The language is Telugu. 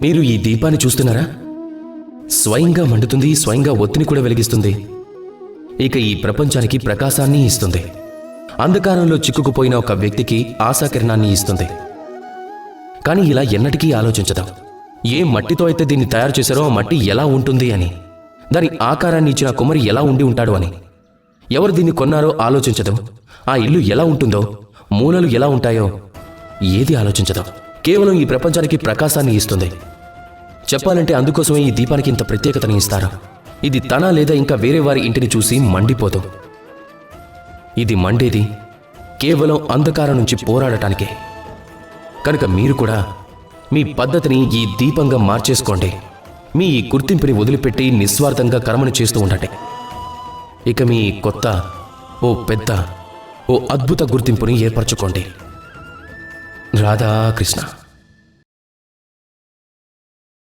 మీరు ఈ దీపాన్ని చూస్తున్నారా? స్వయంగా మండుతుంది, స్వయంగా ఒత్తిని కూడా వెలిగిస్తుంది. ఇక ఈ ప్రపంచానికి ప్రకాశాన్ని ఇస్తుంది. అంధకారంలో చిక్కుకుపోయిన ఒక వ్యక్తికి ఆశాకిరణాన్ని ఇస్తుంది. కానీ ఇలా ఎన్నటికీ ఆలోచించదాం, ఏ మట్టితో అయితే దీన్ని తయారు చేశారో ఆ మట్టి ఎలా ఉంటుంది అని, దాని ఆకారాన్ని ఇచ్చిన కుమ్మరి ఎలా ఉండి ఉంటాడు అని. ఎవరు దీన్ని కొన్నారో ఆలోచించదు. ఆ ఇల్లు ఎలా ఉంటుందో, మూలలు ఎలా ఉంటాయో ఏది ఆలోచించదు. కేవలం ఈ ప్రపంచానికి ప్రకాశాన్ని ఇస్తుంది. చెప్పాలంటే అందుకోసమే ఈ దీపానికి ఇంత ప్రత్యేకతని ఇస్తారు. ఇది తన లేదా ఇంకా వేరే వారి ఇంటిని చూసి మండిపోదు. ఇది మండేది కేవలం అంధకారం నుంచి పోరాడటానికే. కనుక మీరు కూడా మీ పద్ధతిని ఈ దీపంగా మార్చేసుకోండి. మీ ఈ గుర్తింపుని వదిలిపెట్టి నిస్వార్థంగా కర్మని చేస్తూ ఉండండి. ఇక మీ కొత్త ఓ అద్భుత గుర్తింపుని ఏర్పరచుకోండి. రాధాకృష్ణ.